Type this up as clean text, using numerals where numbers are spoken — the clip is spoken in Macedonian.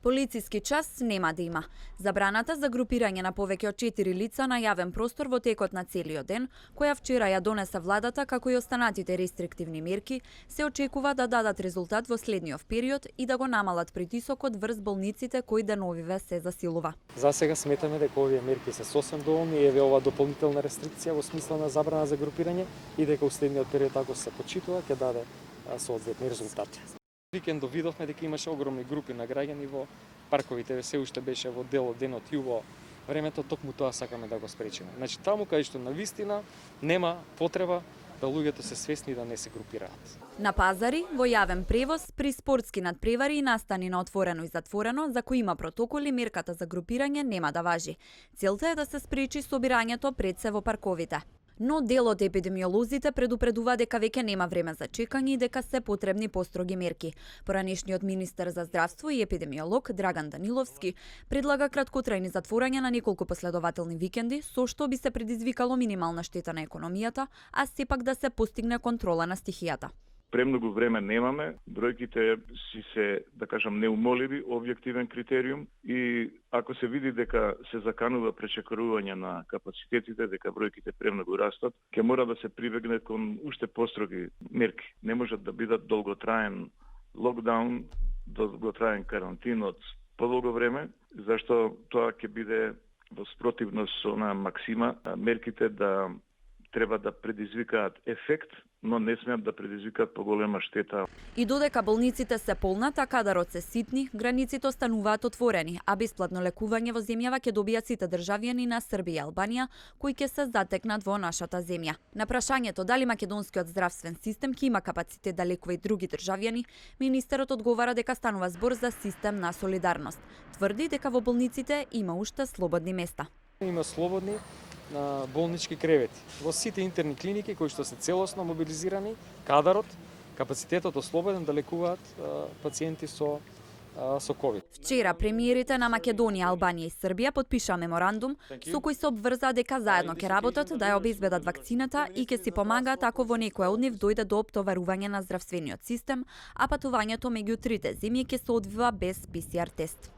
Полициски час нема да има. Забраната за групирање на повеќе од 4 лица на јавен простор во текот на целиот ден, која вчера ја донеса владата како и останатите рестриктивни мерки, се очекува да дадат резултат во следниот период и да го намалат притисокот врз болниците кои деновиве се засилува. За сега сметаме дека овие мерки се сосем доволни и еве ова дополнителна рестрикција во смисла на забрана за групирање и дека во следниот период ако се почитува ќе даде соодветни резултати. Викендов видовме дека имаше огромни групи на граѓани во парковите, се уште беше во дел од денот и во времето, токму тоа сакаме да го спречиме. Значи таму кај што навистина нема потреба да луѓето се свесни да не се групираат. На пазари, во јавен превоз, при спортски надпревари и настани на отворено и затворено, за кои има протоколи, мерката за групирање нема да важи. Целта е да се спречи собирањето пред се во парковите. Но дел од епидемиолозите предупредува дека веќе нема време за чекање и дека се потребни построги мерки. Поранешниот министер за здравство и епидемиолог Драган Даниловски предлага краткотрајни затворања на неколку последователни викенди, со што би се предизвикало минимална штета на економијата, а сепак да се постигне контрола на стихијата. Премногу време немаме, бројките си се, да кажам, неумоливи, објективен критериум и ако се види дека се заканува пречекорување на капацитетите, дека бројките премногу растат, ќе мора да се прибегне кон уште построги мерки. Не можат да бидат долготраен локдаун, долготраен карантин од подолго време, зашто тоа ќе биде во спротивност со онаа максима, мерките да треба да предизвикаат ефект, но не смеат да предизвикаат поголема штета. И додека болниците се полнат, а кадарот се ситни, границите остануваат отворени, а бесплатно лекување во земјава ќе добијат сите државјани на Србија и Албанија, кои ќе се затекнат во нашата земја. На прашањето дали македонскиот здравствен систем ќе има капацитет да лекува и други државјани, министерот одговара дека станува збор за систем на солидарност. Тврди дека во болниците има уште слободни места. Има слободни на болнички кревети. Во сите интерни клиники кои што се целосно мобилизирани, кадарот, капацитетот ослободен да лекуваат пациенти со COVID. Вчера премиерите на Македонија, Албанија и Србија подпиша меморандум со кој се обврзаа дека заедно ќе работат да ја обезбедат вакцината и ќе си помагаат ако во некоја од нив дојде до оптоварување на здравствениот систем, а патувањето меѓу трите земји ќе се одвива без PCR тест.